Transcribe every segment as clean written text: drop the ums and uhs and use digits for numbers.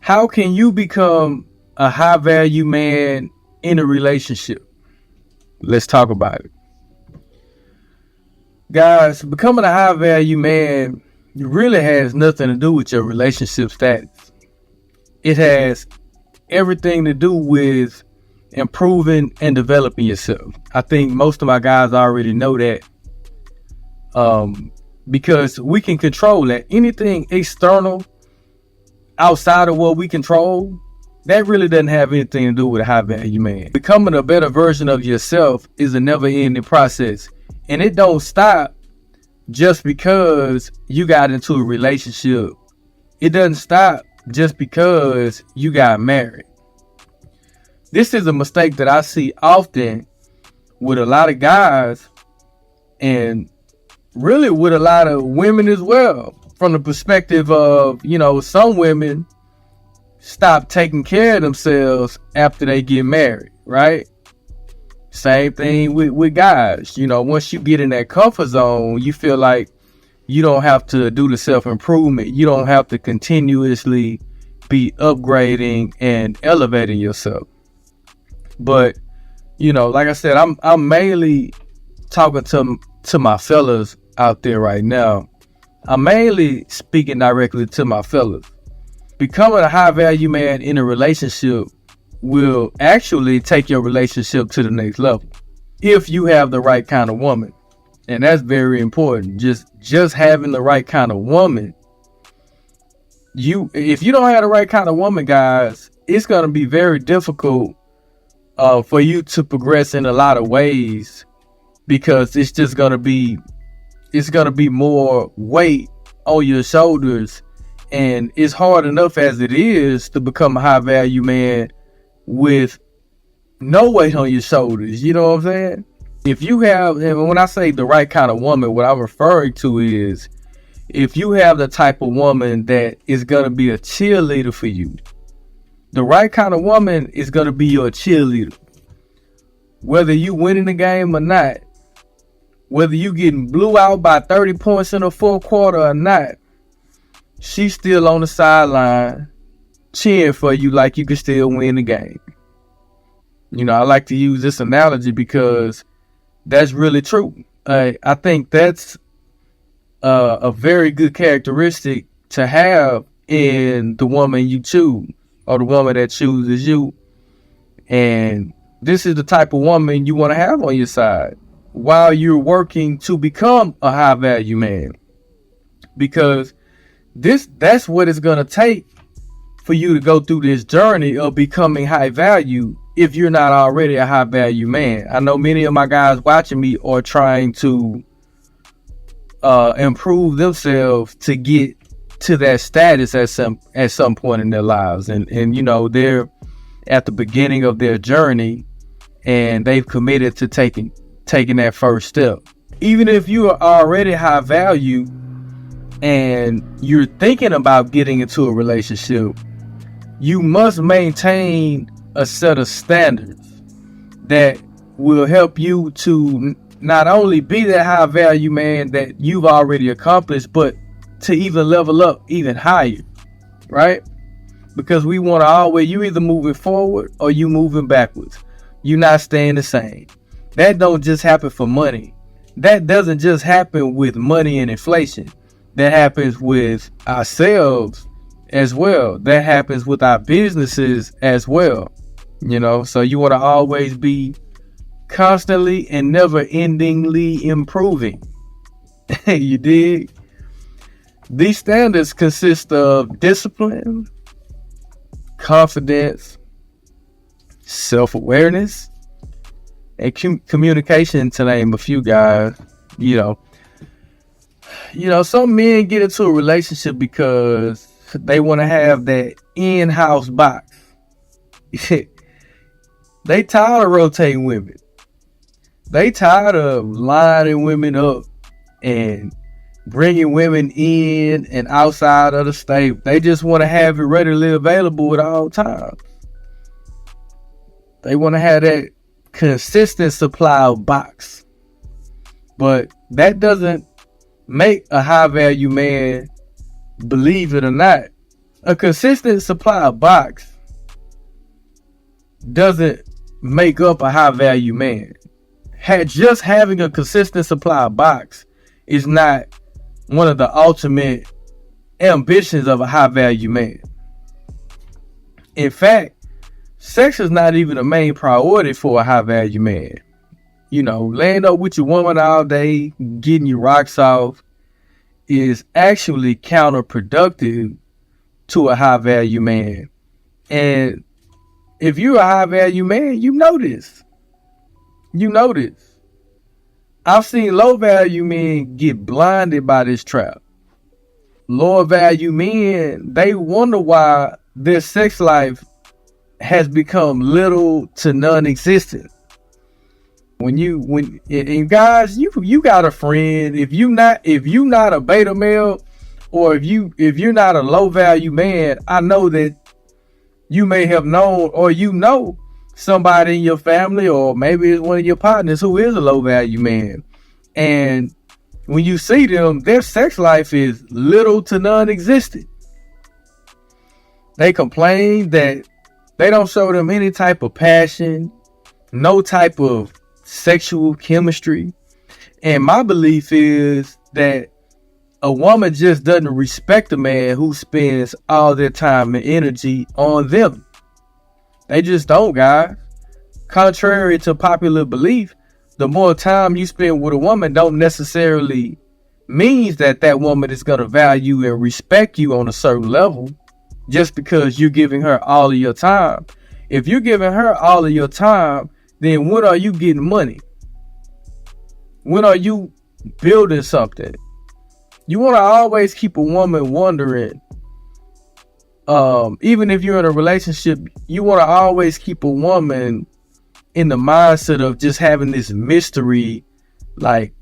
How can you become a high value man in a relationship? Let's talk about it. Guys, becoming a high value man really has nothing to do with your relationship status. It has everything to do with improving and developing yourself. I think most of my guys already know that. Because we can control that. Anything external outside of what we control, that really doesn't have anything to do with a high value man. Becoming a better version of yourself is a never ending process. And it don't stop just because you got into a relationship. It doesn't stop just because you got married. This is a mistake that I see often with a lot of guys and really with a lot of women as well. From the perspective of, some women stop taking care of themselves after they get married, right? Same thing with guys. Once you get in that comfort zone, you feel like you don't have to do the self-improvement. You don't have to continuously be upgrading and elevating yourself. But, like I said, I'm mainly talking to my fellas out there right now. I'm mainly speaking directly to my fellas. Becoming a high value man in a relationship will actually take your relationship to the next level if you have the right kind of woman. And that's very important. Just having the right kind of woman. If you don't have the right kind of woman, guys, it's going to be very difficult for you to progress in a lot of ways, because it's going to be more weight on your shoulders, and it's hard enough as it is to become a high value man with no weight on your shoulders. You know what I'm saying? If you have, and when I say the right kind of woman, what I'm referring to is if you have the type of woman that is going to be a cheerleader for you. The right kind of woman is going to be your cheerleader. Whether you winning the game or not, whether you getting blew out by 30 points in the fourth quarter or not, she's still on the sideline cheering for you like you can still win the game. I like to use this analogy because that's really true. I think that's a very good characteristic to have in the woman you choose, or the woman that chooses you. And this is the type of woman you want to have on your side while you're working to become a high value man. Because that's what it's going to take for you to go through this journey of becoming high value if you're not already a high value man. I know many of my guys watching me are trying to improve themselves to get to that status at some point in their lives. And they're at the beginning of their journey and they've committed to taking that first step. Even if you are already high value and you're thinking about getting into a relationship, you must maintain a set of standards that will help you to not only be that high value man that you've already accomplished, but to even level up even higher, right? Because we want to always, you either moving forward or you moving backwards. You're not staying the same. That don't just happen for money. That doesn't just happen with money and inflation. That happens with ourselves as well. That happens with our businesses as well. So you want to always be constantly and never endingly improving. You dig? These standards consist of discipline, confidence, self-awareness, and communication, to name a few, guys. Some men get into a relationship because they want to have that in-house box. They tired of rotating women. They tired of lining women up and bringing women in and outside of the state. They just want to have it readily available at all times. They want to have that consistent supply of box. But that doesn't make a high value man, believe it or not. A consistent supply of box doesn't make up a high value man. Just having a consistent supply of box is not one of the ultimate ambitions of a high value man. In fact, sex is not even a main priority for a high value man. You know, laying up with your woman all day, getting your rocks off is actually counterproductive to a high value man. And if you're a high value man, you know this. You know this. I've seen low value men get blinded by this trap. Lower value men, they wonder why their sex life has become little to non-existent. And guys, you got a friend. If you not a beta male, or if you're not a low value man, I know that you may have known, or you know, somebody in your family, or maybe it's one of your partners who is a low value man. And when you see them, their sex life is little to non-existent. They complain that they don't show them any type of passion, no type of sexual chemistry. And my belief is that a woman just doesn't respect a man who spends all their time and energy on them. They just don't, guys. Contrary to popular belief, the more time you spend with a woman don't necessarily means that woman is going to value and respect you on a certain level just because you're giving her all of your time. If you're giving her all of your time, then when are you getting money? When are you building something? You want to always keep a woman wondering, even if you're in a relationship, you want to always keep a woman in the mindset of just having this mystery, like,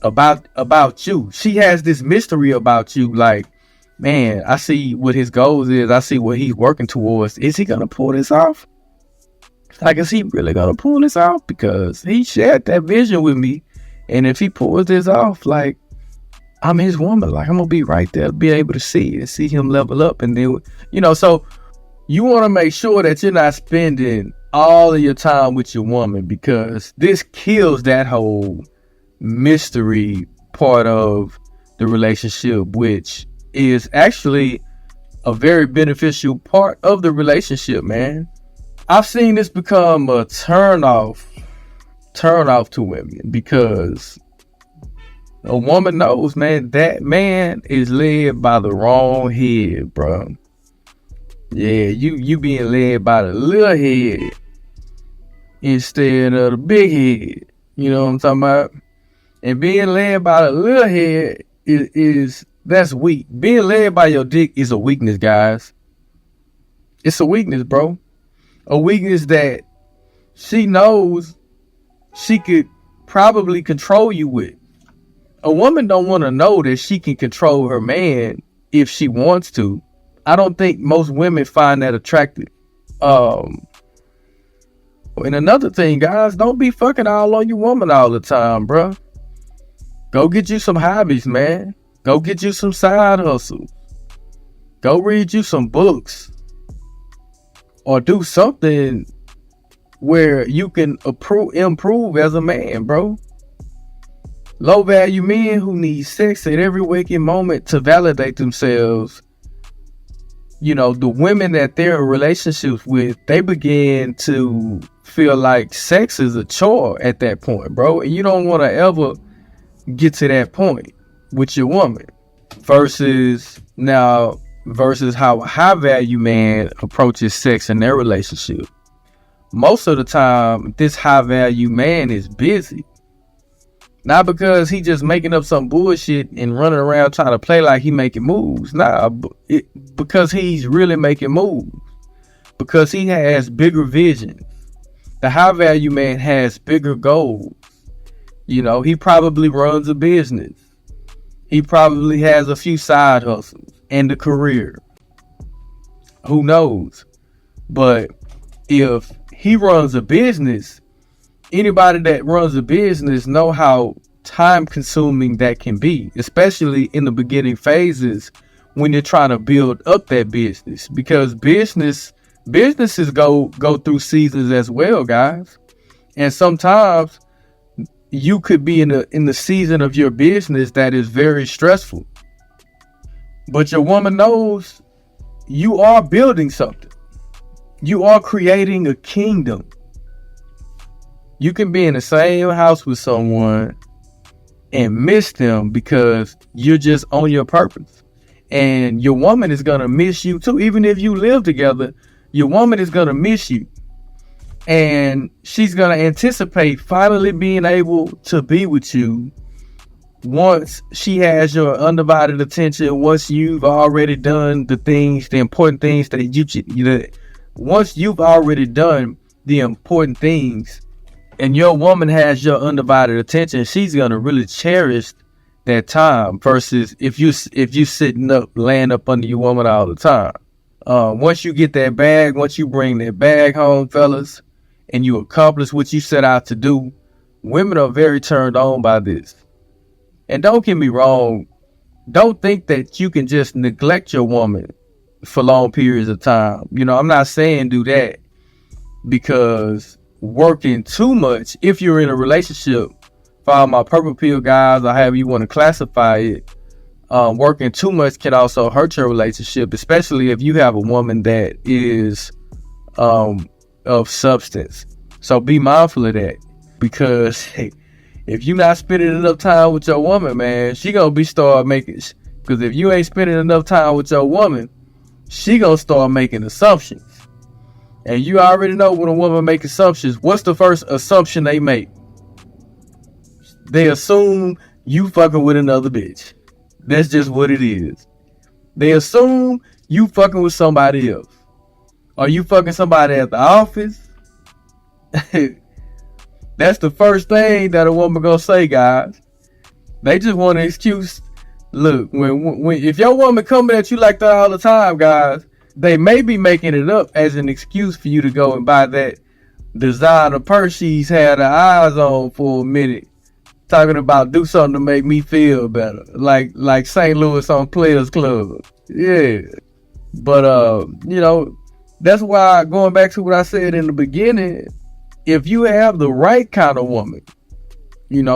about you. She has this mystery about you, like, man, I see what his goals is. I see what he's working towards. Is he gonna pull this off? Like, is he really gonna pull this off? Because he shared that vision with me, and if he pulls this off, like, I'm his woman. Like, I'm gonna be right there to be able to see it and see him level up. And then, so you want to make sure that you're not spending all of your time with your woman, because this kills that whole mystery part of the relationship, which is actually a very beneficial part of the relationship, man. I've seen this become a turn off to women, because a woman knows, man, that man is led by the wrong head, bro. Yeah, you being led by the little head instead of the big head. You know what I'm talking about? And being led by the little head that's weak. Being led by your dick is a weakness, guys. It's a weakness, bro. A weakness that she knows she could probably control you with. A woman don't want to know that she can control her man if she wants to. I don't think most women find that attractive. And another thing, guys, don't be fucking all on your woman all the time, bro. Go get you some hobbies, man. Go get you some side hustles. Go read you some books. Or do something where you can improve as a man, bro. Low value men who need sex at every waking moment to validate themselves, the women that they're in relationships with, they begin to feel like sex is a chore at that point, bro. And you don't want to ever get to that point with your woman. Versus how a high value man approaches sex in their relationship. Most of the time, this high value man is busy. Not because he just making up some bullshit and running around trying to play like he making moves. Nah, because he's really making moves. Because he has bigger vision. The high value man has bigger goals. He probably runs a business. He probably has a few side hustles and a career. Who knows? But if he runs a business, anybody that runs a business know how time consuming that can be, especially in the beginning phases when you're trying to build up that business, because businesses go through seasons as well, guys. And sometimes you could be in the season of your business that is very stressful, but your woman knows you are building something. You are creating a kingdom. You can be in the same house with someone and miss them because you're just on your purpose. And your woman is going to miss you too. Even if you live together, your woman is going to miss you. And she's going to anticipate finally being able to be with you once she has your undivided attention, once you've already done the important things once you've already done the important things and your woman has your undivided attention, she's going to really cherish that time versus if you sitting up, laying up under your woman all the time. Once you get that bag, once you bring that bag home, fellas, and you accomplish what you set out to do, women are very turned on by this. And don't get me wrong, don't think that you can just neglect your woman for long periods of time. I'm not saying do that, because working too much, if you're in a relationship, for all my purple pill guys, or however you want to classify it, working too much can also hurt your relationship, especially if you have a woman that is of substance. So be mindful of that, because if you're not spending enough time with your woman, man, she gonna because if you ain't spending enough time with your woman, she gonna start making assumptions. And you already know when a woman make assumptions, what's the first assumption they make? They assume you fucking with another bitch. That's just what it is. They assume you fucking with somebody else. Are you fucking somebody at the office? That's the first thing that a woman gonna say, guys. They just want an excuse. Look, when if your woman coming at you like that all the time, guys, they may be making it up as an excuse for you to go and buy that designer purse she's had her eyes on for a minute, talking about do something to make me feel better, like St. Louis on Players Club. Yeah, but that's why, going back to what I said in the beginning, if you have the right kind of woman, then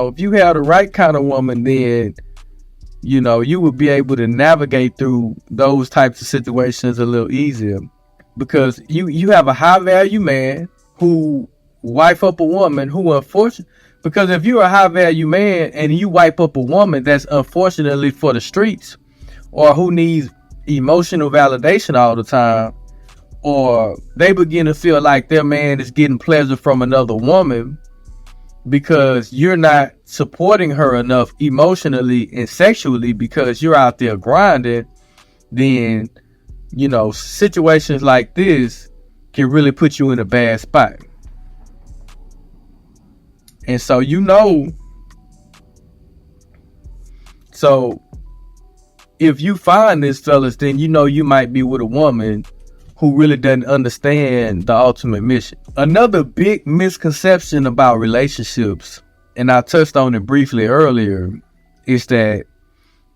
you would be able to navigate through those types of situations a little easier, because you have a high value man who wife up a woman who, unfortunately, because if you're a high value man and you wipe up a woman that's unfortunately for the streets, or who needs emotional validation all the time, or they begin to feel like their man is getting pleasure from another woman because you're not supporting her enough emotionally and sexually because you're out there grinding, then situations like this can really put you in a bad spot. And so if you find this, fellas, then you might be with a woman who really doesn't understand the ultimate mission. Another big misconception about relationships, and I touched on it briefly earlier, is that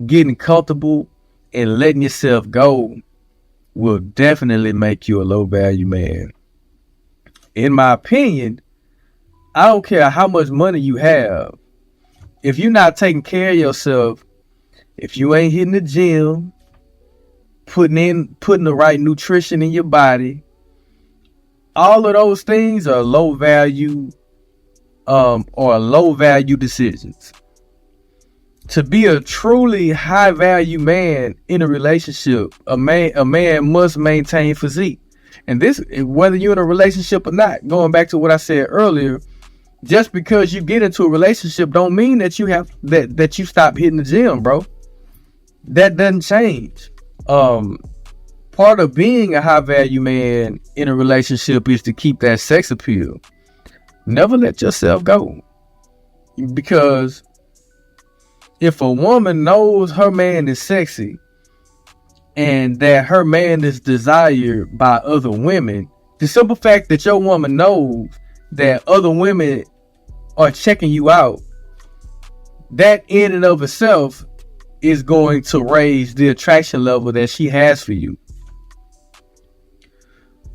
getting comfortable and letting yourself go will definitely make you a low value man. In my opinion, I don't care how much money you have. If you're not taking care of yourself, if you ain't hitting the gym, putting the right nutrition in your body, all of those things are low value decisions. To be a truly high value man in a relationship, a man must maintain physique. And this, whether you're in a relationship or not, going back to what I said earlier, just because you get into a relationship don't mean that you stop hitting the gym, bro. That doesn't change. Part of being a high value man in a relationship is to keep that sex appeal. Never let yourself go. Because if a woman knows her man is sexy and that her man is desired by other women, the simple fact that your woman knows that other women are checking you out, that in and of itself is going to raise the attraction level that she has for you.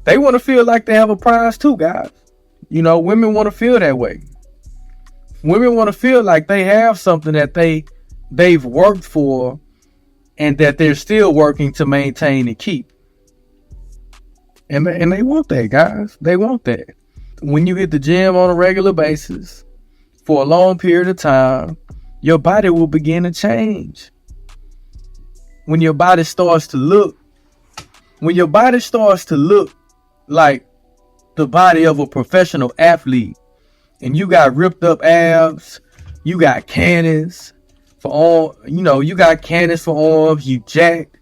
They want to feel like they have a prize too, guys. You know, women want to feel that way. Women want to feel like they have something that they've worked for and that they're still working to maintain and keep. And they want that, guys. They want that. When you hit the gym on a regular basis for a long period of time, your body will begin to change. When your body starts to look like the body of a professional athlete, and you got ripped up abs, you got cannons for arms, you got cannons for arms, you jacked.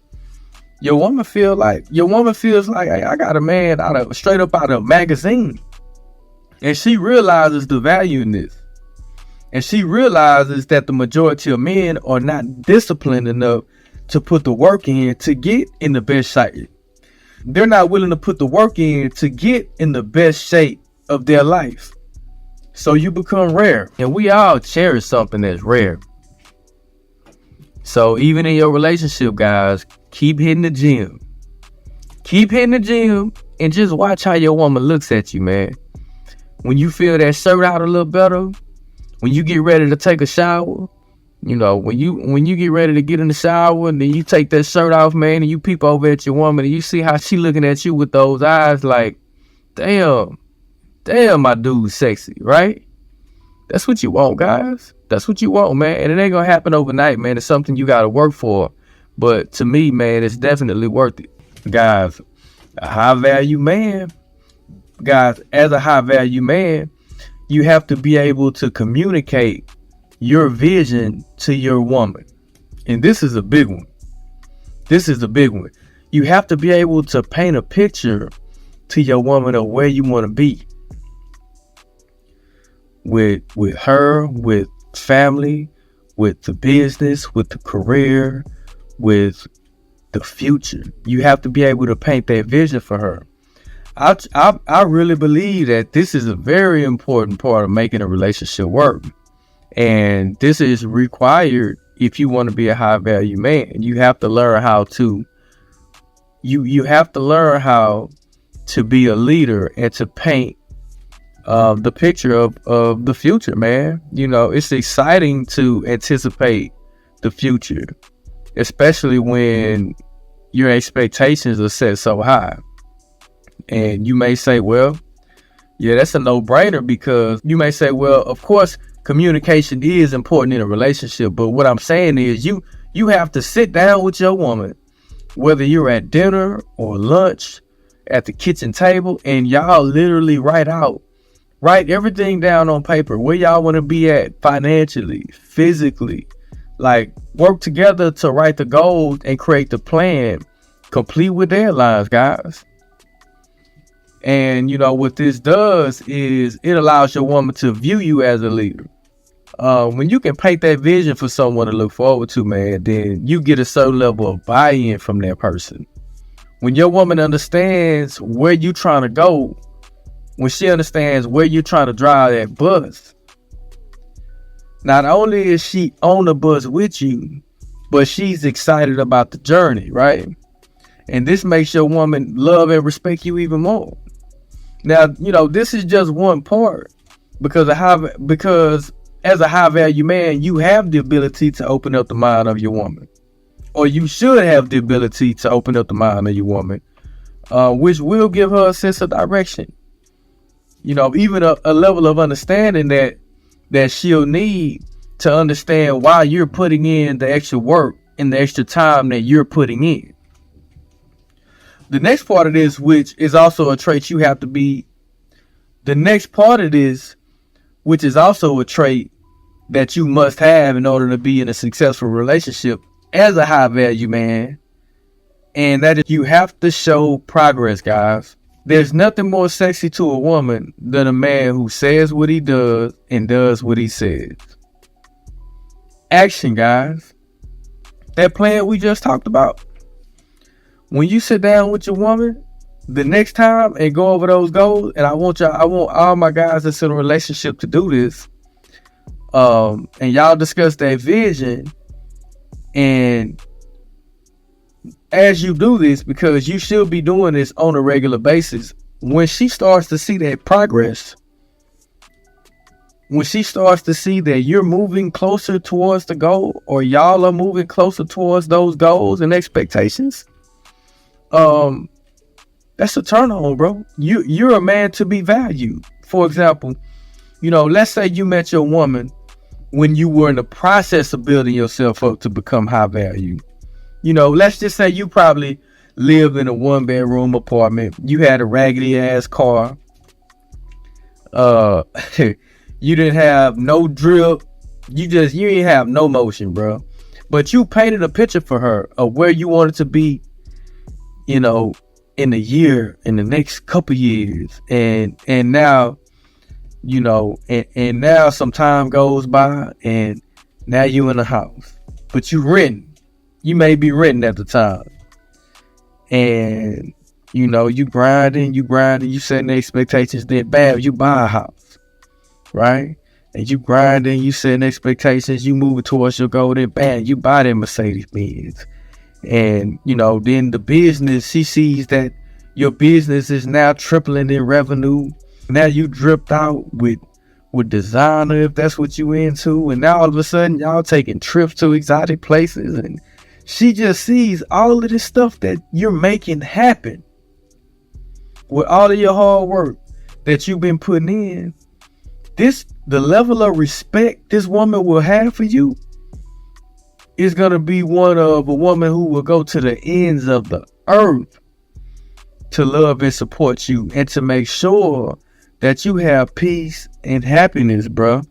Your woman feels like, hey, I got a man straight up out of a magazine. And she realizes the value in this. And she realizes that the majority of men are not disciplined enough to put the work in to get in the best shape. They're not willing to put the work in to get in the best shape of their life. So you become rare. And we all cherish something that's rare. So even in your relationship, guys, keep hitting the gym. Keep hitting the gym and just watch how your woman looks at you, man. When you feel that shirt out a little better, when you get ready to take a shower, when you get ready to get in the shower and then you take that shirt off, man, and you peep over at your woman and you see how she looking at you with those eyes like, damn, my dude's sexy, right? That's what you want, guys. That's what you want, man. And it ain't gonna happen overnight, man. It's something you gotta work for. But to me, man, it's definitely worth it. Guys, a high value man, as a high value man, you have to be able to communicate your vision to your woman. And this is a big one. You have to be able to paint a picture to your woman of where you want to be. With her, with family, with the business, with the career, with the future. You have to be able to paint that vision for her. I really believe that this is a very important part of making a relationship work. And this is required if you want to be a high value man. You have to learn how to be a leader and to paint the picture of the future, man. It's exciting to anticipate the future, especially when your expectations are set so high. And you may say, well, yeah, that's a no-brainer, because you may say, well, of course, communication is important in a relationship. But what I'm saying is you have to sit down with your woman, whether you're at dinner or lunch, at the kitchen table, and y'all literally write everything down on paper, where y'all want to be at financially, physically. Like, work together to write the goals and create the plan, complete with deadlines, guys. And what this does is it allows your woman to view you as a leader. When you can paint that vision for someone to look forward to, man, then you get a certain level of buy-in from that person. When your woman understands where you're trying to go, when she understands where you're trying to drive that bus, not only is she on the bus with you, but she's excited about the journey, right? And this makes your woman love and respect you even more. Now, this is just one part, because as a high value man, you have the ability to open up the mind of your woman, or you should have the ability to open up the mind of your woman, which will give her a sense of direction. Even a level of understanding that she'll need to understand why you're putting in the extra work and the extra time that you're putting in. The next part of this, which is also a trait you have to be, which is also a trait that you must have in order to be in a successful relationship as a high value man, and that is you have to show progress, guys. There's nothing more sexy to a woman than a man who says what he does and does what he says. Action, guys. That plan we just talked about. When you sit down with your woman the next time and go over those goals, and I want all my guys that's in a relationship to do this, and y'all discuss that vision, And as you do this, because you should be doing this on a regular basis, when she starts to see that progress, when she starts to see that you're moving closer towards the goal, or y'all are moving closer towards those goals and expectations, that's a turn on, bro. You're a man to be valued. For example, let's say you met your woman when you were in the process of building yourself up to become high value. Let's just say you probably lived in a 1-bedroom apartment. You had a raggedy ass car. You didn't have no drip. You didn't have no motion, bro. But you painted a picture for her of where you wanted to be, in a year, in the next couple years. And now, and now some time goes by, and now you in the house. But you renting. You may be renting at the time. And, you grinding, you setting the expectations, then bam, you buy a house. Right? And you grinding, you setting expectations, you moving towards your goal, then bam, you buy that Mercedes Benz. And, then the business, she sees that your business is now tripling in revenue. Now you dripped out with designer, if that's what you into. And now all of a sudden, y'all taking trips to exotic places. And she just sees all of this stuff that you're making happen with all of your hard work that you've been putting in. The level of respect this woman will have for you is going to be one of a woman who will go to the ends of the earth to love and support you, and to make sure that you have peace and happiness, bro.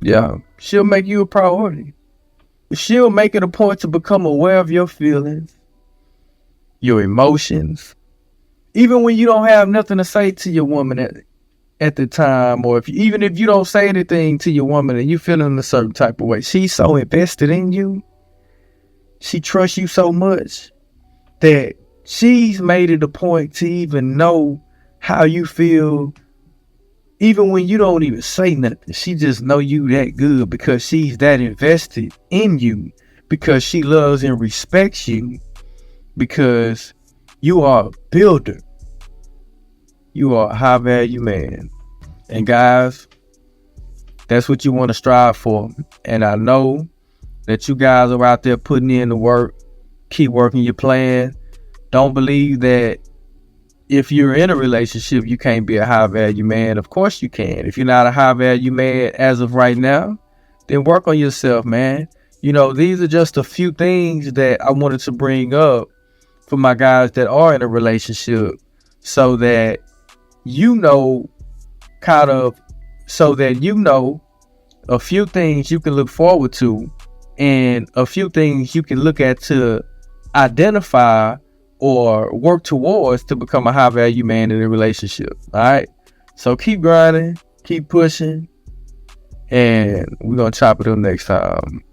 Yeah, she'll make you a priority. She'll make it a point to become aware of your feelings, your emotions, even when you don't have nothing to say to your woman at the time, or even if you don't say anything to your woman and you feeling a certain type of way. She's so invested in you. She trusts you so much that she's made it a point to even know how you feel, even when you don't even say nothing. She just know you that good because she's that invested in you, because she loves and respects you, because you are a builder. You are a high value man. And guys, that's what you want to strive for. And I know that you guys are out there putting in the work. Keep working your plan. Don't believe that if you're in a relationship, you can't be a high value man. Of course you can. If you're not a high value man as of right now, then work on yourself, man. These are just a few things that I wanted to bring up for my guys that are in a relationship, so that a few things you can look forward to, and a few things you can look at to identify or work towards to become a high value man in a relationship. All right. So keep grinding, keep pushing, and we're going to chop it up next time.